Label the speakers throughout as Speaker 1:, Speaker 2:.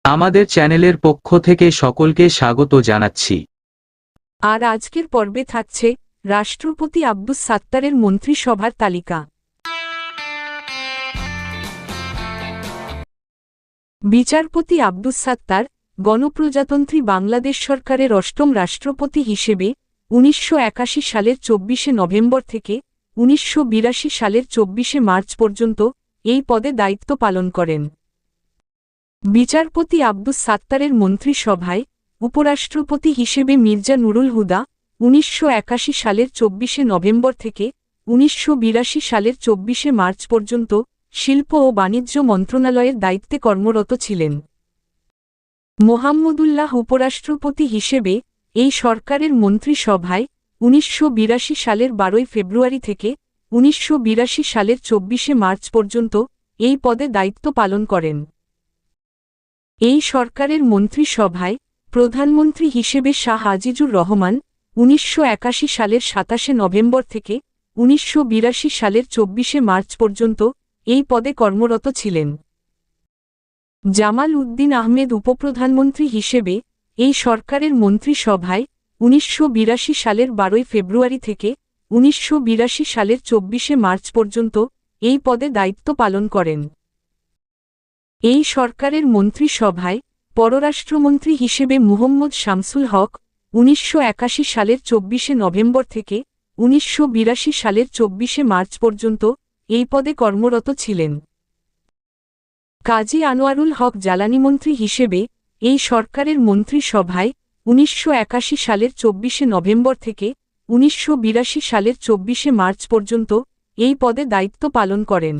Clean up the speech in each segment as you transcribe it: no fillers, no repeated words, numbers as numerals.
Speaker 1: আমাদের চ্যানেলের পক্ষ থেকে সকলকে স্বাগত জানাচ্ছি।
Speaker 2: আর আজকের পর্বে থাকছে রাষ্ট্রপতি আব্দুস সাত্তারের মন্ত্রিসভার তালিকা। বিচারপতি আব্দুস সাত্তার গণপ্রজাতন্ত্রী বাংলাদেশ সরকারের অষ্টম রাষ্ট্রপতি হিসেবে ১৯৮১ সালের ২৪শে নভেম্বর থেকে ১৯৮২ সালের ২৪শে মার্চ পর্যন্ত এই পদে দায়িত্ব পালন করেন। বিচারপতি আব্দুস সাত্তারের মন্ত্রিসভায় উপরাষ্ট্রপতি হিসেবে মির্জা নুরুল হুদা ১৯৮১ সালের ২৪শে নভেম্বর থেকে ১৯৮২ সালের ২৪শে মার্চ পর্যন্ত শিল্প ও বাণিজ্য মন্ত্রণালয়ের দায়িত্বে কর্মরত ছিলেন। মোহাম্মদুল্লাহ উপরাষ্ট্রপতি হিসেবে এই সরকারের মন্ত্রিসভায় ১৯৮২ সালের ১২ ফেব্রুয়ারি থেকে ১৯৮২ সালের ২৪শে মার্চ পর্যন্ত এই পদে দায়িত্ব পালন করেন। এই সরকারের মন্ত্রিসভায় প্রধানমন্ত্রী হিসেবে শাহ আজিজুর রহমান ১৯৮১ সালের ২৭শে নভেম্বর থেকে ১৯৮২ সালের ২৪শে মার্চ পর্যন্ত এই পদে কর্মরত ছিলেন। জামাল উদ্দিন আহমেদ উপপ্রধানমন্ত্রী হিসেবে এই সরকারের মন্ত্রিসভায় ১৯৮২ সালের ১২ ফেব্রুয়ারি থেকে ১৯৮২ সালের ২৪শে মার্চ পর্যন্ত এই পদে দায়িত্ব পালন করেন। এই সরকারের মন্ত্রিসভায় পররাষ্ট্রমন্ত্রী হিসেবে মুহম্মদ শামসুল হক ১৯৮১ সালের ২৪শে নভেম্বর থেকে ১৯৮২ সালের ২৪শে মার্চ পর্যন্ত এই পদে কর্মরত ছিলেন। কাজী আনোয়ারুল হক জ্বালানিমন্ত্রী হিসেবে এই সরকারের মন্ত্রিসভায় ১৯৮১ সালের ২৪শে নভেম্বর থেকে ১৯৮২ সালের ২৪শে মার্চ পর্যন্ত এই পদে দায়িত্ব পালন করেন।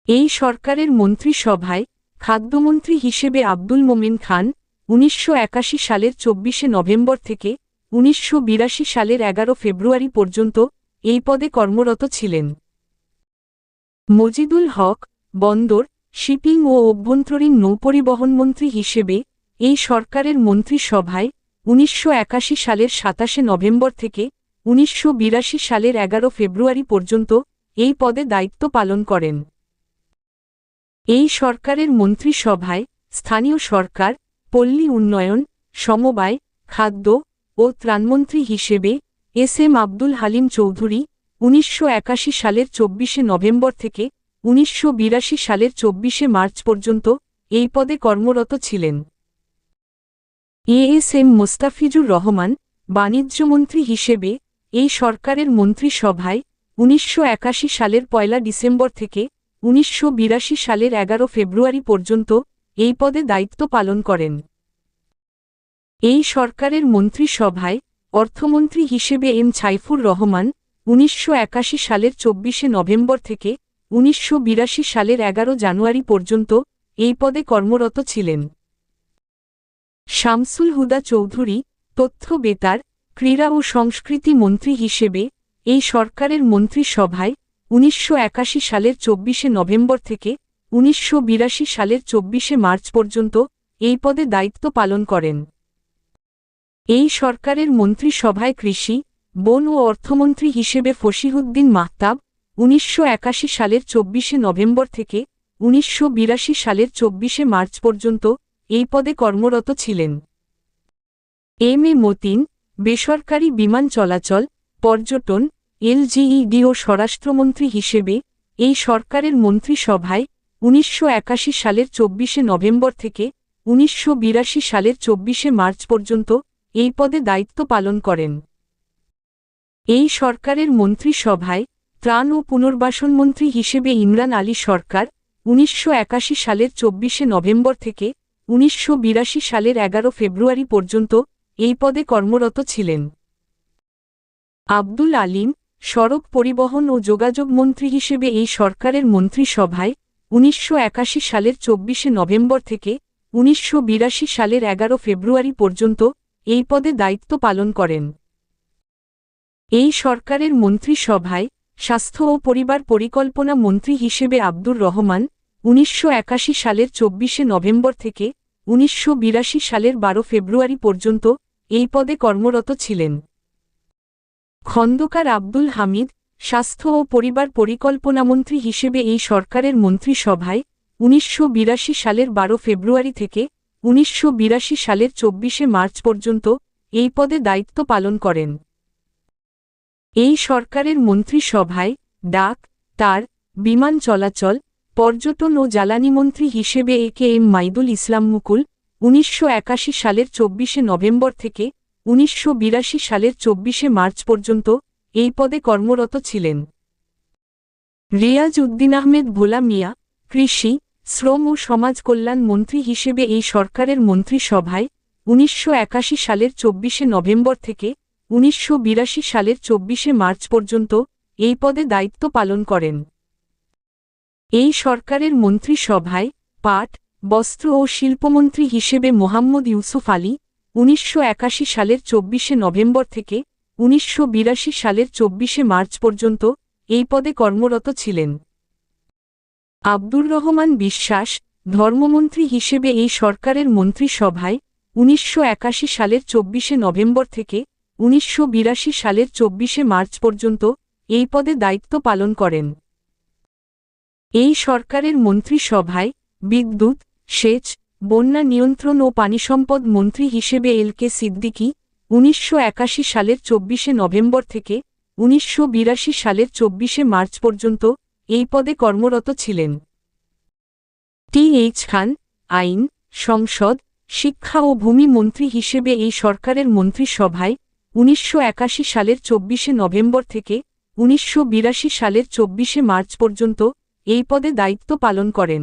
Speaker 2: এই সরকারের মন্ত্রিসভায় খাদ্যমন্ত্রী হিসেবে আব্দুল মোমিন খান ১৯৮১ সালের ২৪শে নভেম্বর থেকে ১৯৮২ সালের ১১ ফেব্রুয়ারি পর্যন্ত এই পদে কর্মরত ছিলেন। মজিদুল হক বন্দর, শিপিং ও অভ্যন্তরীণ নৌপরিবহন মন্ত্রী হিসেবে এই সরকারের মন্ত্রিসভায় ১৯৮১ সালের ২৭শে নভেম্বর থেকে ১৯৮২ সালের ১১ ফেব্রুয়ারি পর্যন্ত এই পদে দায়িত্ব পালন করেন। এই সরকারের মন্ত্রিসভায় স্থানীয় সরকার, পল্লী উন্নয়ন, সমবায়, খাদ্য ও ত্রাণমন্ত্রী হিসেবে এস এম আব্দুল হালিম চৌধুরী ১৯৮১ সালের ২৪শে নভেম্বর থেকে ১৯৮২ সালের ২৪শে মার্চ পর্যন্ত এই পদে কর্মরত ছিলেন। এস এম মোস্তাফিজুর রহমান বাণিজ্যমন্ত্রী হিসেবে এই সরকারের মন্ত্রিসভায় ১৯৮১ সালের ১ ডিসেম্বর থেকে ১৯৮২ সালের ১১ ফেব্রুয়ারি পর্যন্ত এই পদে দায়িত্ব পালন করেন। এই সরকারের মন্ত্রিসভায় অর্থমন্ত্রী হিসেবে এম ছাইফুর রহমান ১৯৮১ সালের ২৪শে নভেম্বর থেকে ১৯৮২ সালের ১১ জানুয়ারি পর্যন্ত এই পদে কর্মরত ছিলেন। শামসুল হুদা চৌধুরী তথ্য বেতার, ক্রীড়া ও সংস্কৃতি মন্ত্রী হিসেবে এই সরকারের মন্ত্রিসভায় ১৯৮১ সালের ২৪শে নভেম্বর থেকে ১৯৮২ সালের ২৪শে মার্চ পর্যন্ত এই পদে দায়িত্ব পালন করেন। এই সরকারের মন্ত্রিসভায় কৃষি, বন ও অর্থমন্ত্রী হিসেবে ফসিহুদ্দিন মাহতাব ১৯৮১ সালের ২৪শে নভেম্বর থেকে ১৯৮২ সালের ২৪শে মার্চ পর্যন্ত এই পদে কর্মরত ছিলেন। এম এ মতিন বেসরকারি বিমান চলাচল, পর্যটন, এলজিইডি ও স্বরাষ্ট্রমন্ত্রী হিসেবে এই সরকারের মন্ত্রিসভায় ১৯৮১ সালের ২৪শে নভেম্বর থেকে ১৯৮২ সালের ২৪শে মার্চ পর্যন্ত এই পদে দায়িত্ব পালন করেন। এই সরকারের মন্ত্রিসভায় ত্রাণ ও পুনর্বাসন মন্ত্রী হিসেবে ইমরান আলী সরকার ১৯৮১ সালের ২৪শে নভেম্বর থেকে ১৯৮২ সালের ১১ ফেব্রুয়ারি পর্যন্ত এই পদে কর্মরত ছিলেন। আব্দুল আলিম সড়ক পরিবহন ও যোগাযোগ মন্ত্রী হিসেবে এই সরকারের মন্ত্রিসভায় ১৯৮১ সালের ২৪শে নভেম্বর থেকে ১৯৮২ সালের ১১ ফেব্রুয়ারি পর্যন্ত এই পদে দায়িত্ব পালন করেন। এই সরকারের মন্ত্রিসভায় স্বাস্থ্য ও পরিবার পরিকল্পনা মন্ত্রী হিসেবে আব্দুর রহমান ১৯৮১ সালের ২৪শে নভেম্বর থেকে ১৯৮২ সালের ১২ ফেব্রুয়ারি পর্যন্ত এই পদে কর্মরত ছিলেন। খন্দকার আব্দুল হামিদ স্বাস্থ্য ও পরিবার পরিকল্পনামন্ত্রী হিসেবে এই সরকারের মন্ত্রিসভায় 1982 সালের 12 ফেব্রুয়ারি থেকে 1982 সালের 24 মার্চ পর্যন্ত এই পদে দায়িত্ব পালন করেন। এই সরকারের মন্ত্রিসভায় ডাক, তার, বিমান চলাচল, পর্যটন ও জ্বালানি মন্ত্রী হিসেবে এ.কে.এম. মাইদুল ইসলাম মুকুল 1981 সালের 24 নভেম্বর থেকে 1982 সালের 24 মার্চ পর্যন্ত এই পদে কর্মরত ছিলেন। রিয়াজ উদ্দিন আহমেদ ভোলা মিয়া কৃষি, শ্রম ও সমাজ কল্যাণ মন্ত্রী হিসেবে এই সরকারের মন্ত্রিসভায় 1981 সালের 24 নভেম্বর থেকে 1982 সালের 24 মার্চ পর্যন্ত এই পদে দায়িত্ব পালন করেন। এই সরকারের মন্ত্রিসভায় পাট, বস্ত্র ও শিল্পমন্ত্রী হিসেবে মোহাম্মদ ইউসুফ আলী 1981 সালের 24 নভেম্বর থেকে 1982 সালের 24 মার্চ পর্যন্ত এই পদে কর্মরত ছিলেন। আব্দুর রহমান বিশ্বাস ধর্মমন্ত্রী হিসেবে এই সরকারের মন্ত্রিসভায় 1981 সালের 24 নভেম্বর থেকে 1982 সালের 24 মার্চ পর্যন্ত এই পদে দায়িত্ব পালন করেন। এই সরকারের মন্ত্রিসভায় বিদ্যুৎ, সেচ, বন্যা নিয়ন্ত্রণ ও পানিসম্পদ মন্ত্রী হিসেবে এল.কে. সিদ্দিকী 1981 সালের 24 নভেম্বর থেকে 1982 সালের 24 মার্চ পর্যন্ত এই পদে কর্মরত ছিলেন। টি.এইচ. খান আইন, সংসদ, শিক্ষা ও ভূমি মন্ত্রী হিসেবে এই সরকারের মন্ত্রিসভায় 1981 সালের 24 নভেম্বর থেকে 1982 সালের 24 মার্চ পর্যন্ত এই পদে দায়িত্ব পালন করেন।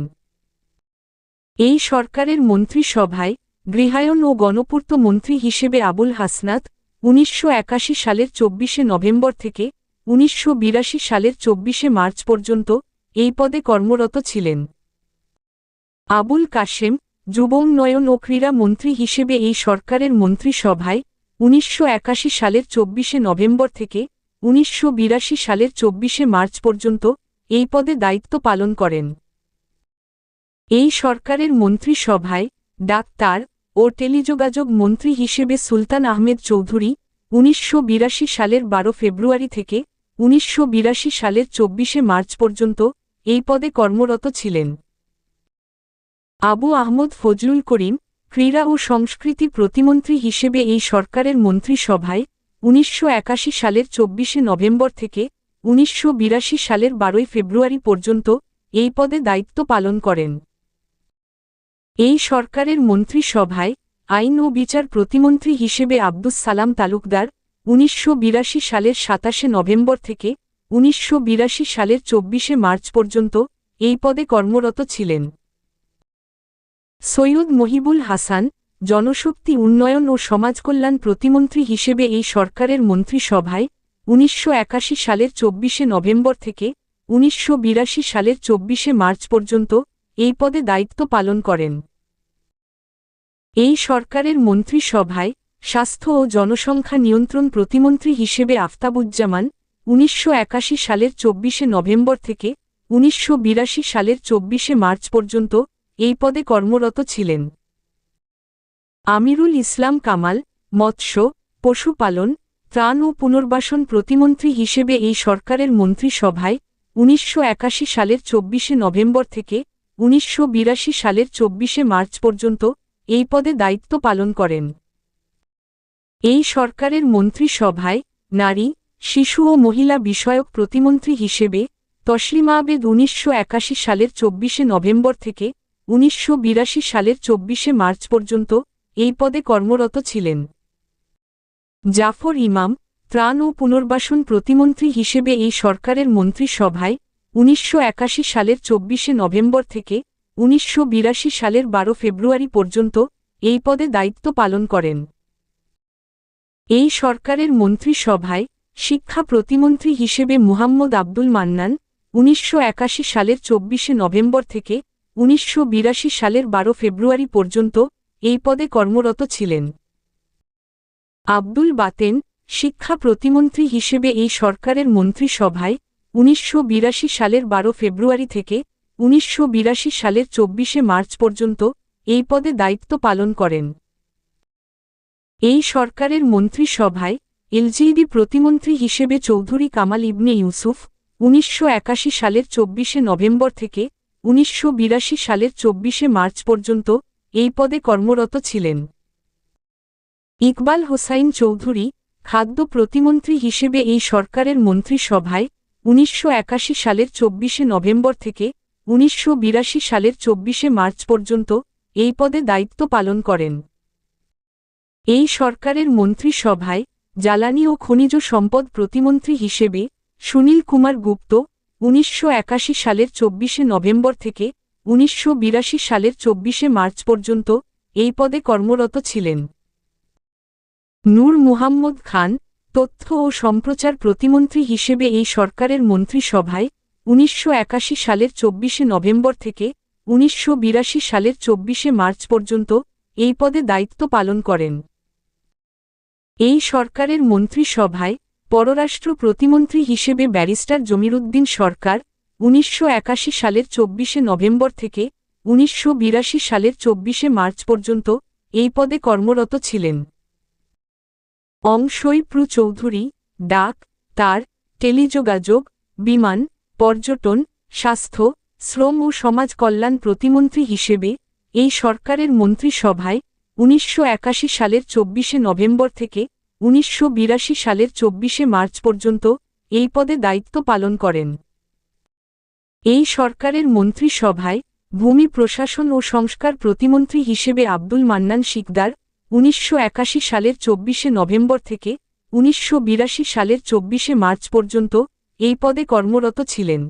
Speaker 2: এই সরকারের মন্ত্রিসভায় গৃহায়ন ও গণপূর্ত মন্ত্রী হিসেবে আবুল হাসনাত 1981 সালের 24 নভেম্বর থেকে 1982 সালের 24 মার্চ পর্যন্ত এই পদে কর্মরত ছিলেন। আবুল কাশেম যুব উন্নয়ন ও ক্রীড়া মন্ত্রী হিসেবে এই সরকারের মন্ত্রিসভায় 1981 সালের 24 নভেম্বর থেকে 1982 সালের 24 মার্চ পর্যন্ত এই পদে দায়িত্ব পালন করেন। এই সরকারের মন্ত্রিসভায় ডাক্তার ও টেলিযোগাযোগ মন্ত্রী হিসেবে সুলতান আহমেদ চৌধুরী 1982 সালের 12 ফেব্রুয়ারি থেকে 1982 সালের 24 মার্চ পর্যন্ত এই পদে কর্মরত ছিলেন। আবু আহমদ ফজলুল করিম ক্রীড়া ও সংস্কৃতি প্রতিমন্ত্রী হিসেবে এই সরকারের মন্ত্রিসভায় 1981 সালের 24 নভেম্বর থেকে 1982 সালের 12 ফেব্রুয়ারি পর্যন্ত এই পদে দায়িত্ব পালন করেন। এই সরকারের মন্ত্রিসভায় আইন ও বিচার প্রতিমন্ত্রী হিসেবে আব্দুস সালাম তালুকদার 1982 সালের 27 নভেম্বর থেকে 1982 সালের 24 মার্চ পর্যন্ত এই পদে কর্মরত ছিলেন। সৈয়দ মহিবুল হাসান জনশক্তি উন্নয়ন ও সমাজকল্যাণ প্রতিমন্ত্রী হিসেবে এই সরকারের মন্ত্রিসভায় 1981 সালের 24 নভেম্বর থেকে 1982 সালের 24 মার্চ পর্যন্ত এই পদে দায়িত্ব পালন করেন। এই সরকারের মন্ত্রিসভায় স্বাস্থ্য ও জনসংখ্যা নিয়ন্ত্রণ প্রতিমন্ত্রী হিসেবে আফতাবুজ্জামান 1981 সালের 24 নভেম্বর থেকে 1982 সালের 24 মার্চ পর্যন্ত এই পদে কর্মরত ছিলেন। আমিরুল ইসলাম কামাল মৎস্য, পশুপালন, ত্রাণ ও পুনর্বাসন প্রতিমন্ত্রী হিসেবে এই সরকারের মন্ত্রিসভায় 1981 সালের 24 নভেম্বর থেকে 1982 সালের 24 মার্চ পর্যন্ত এই পদে দায়িত্ব পালন করেন। এই সরকারের মন্ত্রিসভায় নারী, শিশু ও মহিলা বিষয়ক প্রতিমন্ত্রী হিসেবে তসলিমা আবেদ 1981 সালের 24 নভেম্বর থেকে 1982 সালের 24 মার্চ পর্যন্ত এই পদে কর্মরত ছিলেন। জাফর ইমাম ত্রাণ ও পুনর্বাসন প্রতিমন্ত্রী হিসেবে এই সরকারের মন্ত্রিসভায় 1981 সালের 24 নভেম্বর থেকে 1982 সালের 12 ফেব্রুয়ারি পর্যন্ত এই পদে দায়িত্ব পালন করেন। এই সরকারের মন্ত্রিসভায় শিক্ষা প্রতিমন্ত্রী হিসেবে মুহাম্মদ আব্দুল মান্নান 1981 সালের 24 নভেম্বর থেকে 1982 সালের 12 ফেব্রুয়ারি পর্যন্ত এই পদে কর্মরত ছিলেন। আব্দুল বাতেন শিক্ষা প্রতিমন্ত্রী হিসেবে এই সরকারের মন্ত্রিসভায় 1982 সালের 12 ফেব্রুয়ারি থেকে 1982 সালের 24 মার্চ পর্যন্ত এই পদে দায়িত্ব পালন করেন। এই সরকারের মন্ত্রিসভায় এলজিইডি প্রতিমন্ত্রী হিসেবে চৌধুরী কামাল ইবনে ইউসুফ 1981 সালের 24 নভেম্বর থেকে 1982 সালের 24 মার্চ পর্যন্ত এই পদে কর্মরত ছিলেন। ইকবাল হোসাইন চৌধুরী খাদ্য প্রতিমন্ত্রী হিসেবে এই সরকারের মন্ত্রিসভায় 1981 সালের 24 নভেম্বর থেকে 1982 সালের 24 মার্চ পর্যন্ত এই পদে দায়িত্ব পালন করেন। এই সরকারের মন্ত্রিসভায় জ্বালানি ও খনিজ সম্পদ প্রতিমন্ত্রী হিসেবে সুনীল কুমার গুপ্ত 1981 সালের 24 নভেম্বর থেকে 1982 সালের 24 মার্চ পর্যন্ত এই পদে কর্মরত ছিলেন। নূর মুহাম্মদ খান তথ্য ও সম্প্রচার প্রতিমন্ত্রী হিসেবে এই সরকারের মন্ত্রিসভায় 1981 সালের 24 নভেম্বর থেকে 1982 সালের 24 মার্চ পর্যন্ত এই পদে দায়িত্ব পালন করেন। এই সরকারের মন্ত্রিসভায় পররাষ্ট্র প্রতিমন্ত্রী হিসেবে ব্যারিস্টার জমিরুদ্দিন সরকার 1981 সালের 24 নভেম্বর থেকে 1982 সালের 24 মার্চ পর্যন্ত এই পদে কর্মরত ছিলেন। অংশৈপ্রু চৌধুরী ডাক, তার, টেলিযোগাযোগ, বিমান, পর্যটন, স্বাস্থ্য, শ্রম ও সমাজ কল্যাণ প্রতিমন্ত্রী হিসেবে এই সরকারের মন্ত্রিসভায় 1981 সালের 24 নভেম্বর থেকে 1982 সালের 24 মার্চ পর্যন্ত এই পদে দায়িত্ব পালন করেন। এই সরকারের মন্ত্রিসভায় ভূমি প্রশাসন ও সংস্কার প্রতিমন্ত্রী হিসেবে আব্দুল মান্নান শিকদার 1981 সালের 24 নভেম্বর থেকে 1982 সালের 24 মার্চ পর্যন্ত এই পদে কর্মরত ছিলেন।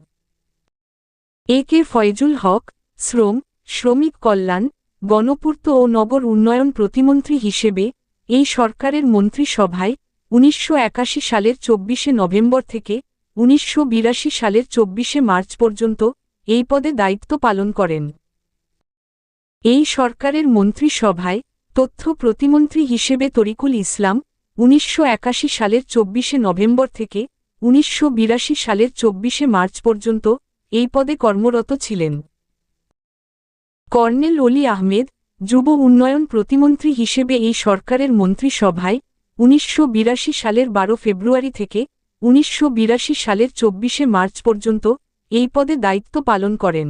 Speaker 2: এ কে ফয়জুল হক শ্রম, শ্রমিক কল্যাণ, গণপূর্ত ও নগর উন্নয়ন প্রতিমন্ত্রী হিসেবে এই সরকারের মন্ত্রিসভায় 1981 সালের 24 নভেম্বর থেকে 1982 সালের 24 মার্চ পর্যন্ত এই পদে দায়িত্ব পালন করেন। এই সরকারের মন্ত্রিসভায় তথ্য প্রতিমন্ত্রী হিসেবে তরিকুল ইসলাম 1981 সালের 24 নভেম্বর থেকে 1982 সালের 24 মার্চ পর্যন্ত এই পদে কর্মরত ছিলেন। কর্নেল অলি আহমেদ যুব উন্নয়ন প্রতিমন্ত্রী হিসেবে এই সরকারের মন্ত্রিসভায় 1982 সালের 12 ফেব্রুয়ারি থেকে 1982 সালের 24 মার্চ পর্যন্ত এই পদে দায়িত্ব পালন করেন।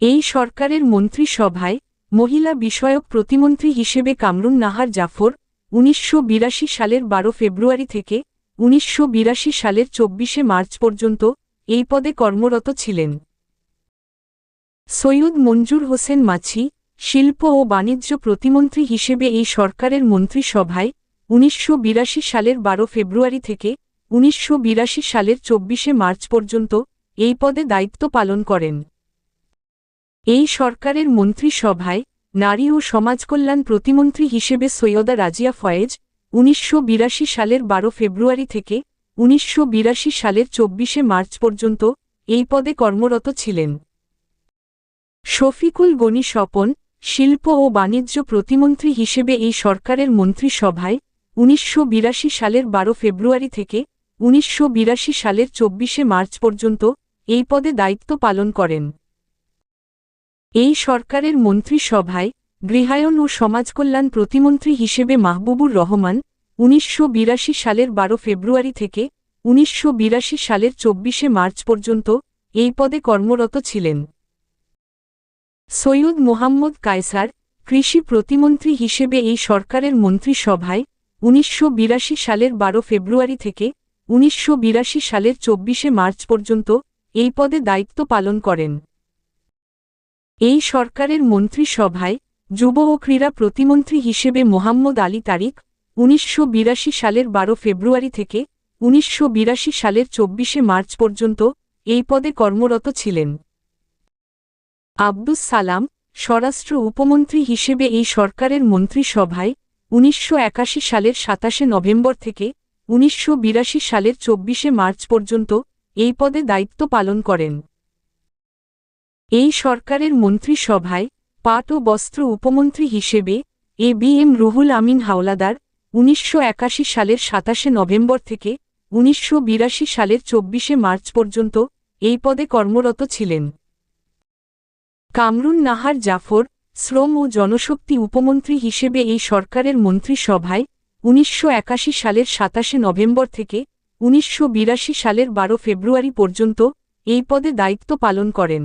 Speaker 2: এই সরকারের মন্ত্রিসভায় মহিলা বিষয়ক প্রতিমন্ত্রী হিসেবে কামরুন নাহার জাফর 1982 সালের 12 ফেব্রুয়ারি থেকে 1982 সালের 24 মার্চ পর্যন্ত এই পদে কর্মরত ছিলেন। সৈয়দ মঞ্জুর হোসেন মাছি শিল্প ও বাণিজ্য প্রতিমন্ত্রী হিসেবে এই সরকারের মন্ত্রিসভায় 1982 সালের 12 ফেব্রুয়ারি থেকে 1982 সালের 24 মার্চ পর্যন্ত এই পদে দায়িত্ব পালন করেন। এই সরকারের মন্ত্রিসভায় নারী ও সমাজকল্যাণ প্রতিমন্ত্রী হিসেবে সৈয়দা রাজিয়া ফয়েজ 1982 সালের 12 ফেব্রুয়ারি থেকে 1982 সালের 24 মার্চ পর্যন্ত এই পদে কর্মরত ছিলেন। শফিকুল গনি স্বপন শিল্প ও বাণিজ্য প্রতিমন্ত্রী হিসেবে এই সরকারের মন্ত্রিসভায় 1982 সালের 12 ফেব্রুয়ারি থেকে 1982 সালের 24 মার্চ পর্যন্ত এই পদে দায়িত্ব পালন করেন। এই সরকারের মন্ত্রিসভায় গৃহায়ন ও সমাজকল্যাণ প্রতিমন্ত্রী হিসেবে মাহবুবুর রহমান 1982 সালের 12 ফেব্রুয়ারি থেকে 1982 সালের 24 মার্চ পর্যন্ত এই পদে কর্মরত ছিলেন। সৈয়দ মোহাম্মদ কায়সার কৃষি প্রতিমন্ত্রী হিসেবে এই সরকারের মন্ত্রিসভায় 1982 সালের 12 ফেব্রুয়ারি থেকে 1982 সালের 24 মার্চ পর্যন্ত এই পদে দায়িত্ব পালন করেন। এই সরকারের মন্ত্রিসভায় যুব ও ক্রীড়া প্রতিমন্ত্রী হিসেবে মোহাম্মদ আলী তারিক 1982 সালের 12 ফেব্রুয়ারি থেকে 1982 সালের 24 মার্চ পর্যন্ত এই পদে কর্মরত ছিলেন। আব্দুস সালাম স্বরাষ্ট্র উপমন্ত্রী হিসেবে এই সরকারের মন্ত্রিসভায় 1981 সালের 27 নভেম্বর থেকে 1982 সালের 24 মার্চ পর্যন্ত এই পদে দায়িত্ব পালন করেন। এই সরকারের মন্ত্রিসভায় পাট ও বস্ত্র উপমন্ত্রী হিসেবে A B M Ruhul Amin Howlader 1981 সালের 27 নভেম্বর থেকে 1982 সালের 24 মার্চ পর্যন্ত এই পদে কর্মরত ছিলেন। কামরুন নাহার জাফর শ্রম ও জনশক্তি উপমন্ত্রী হিসেবে এই সরকারের মন্ত্রিসভায় 1981 সালের 27 নভেম্বর থেকে 1982 সালের 12 ফেব্রুয়ারি পর্যন্ত এই পদে দায়িত্ব পালন করেন।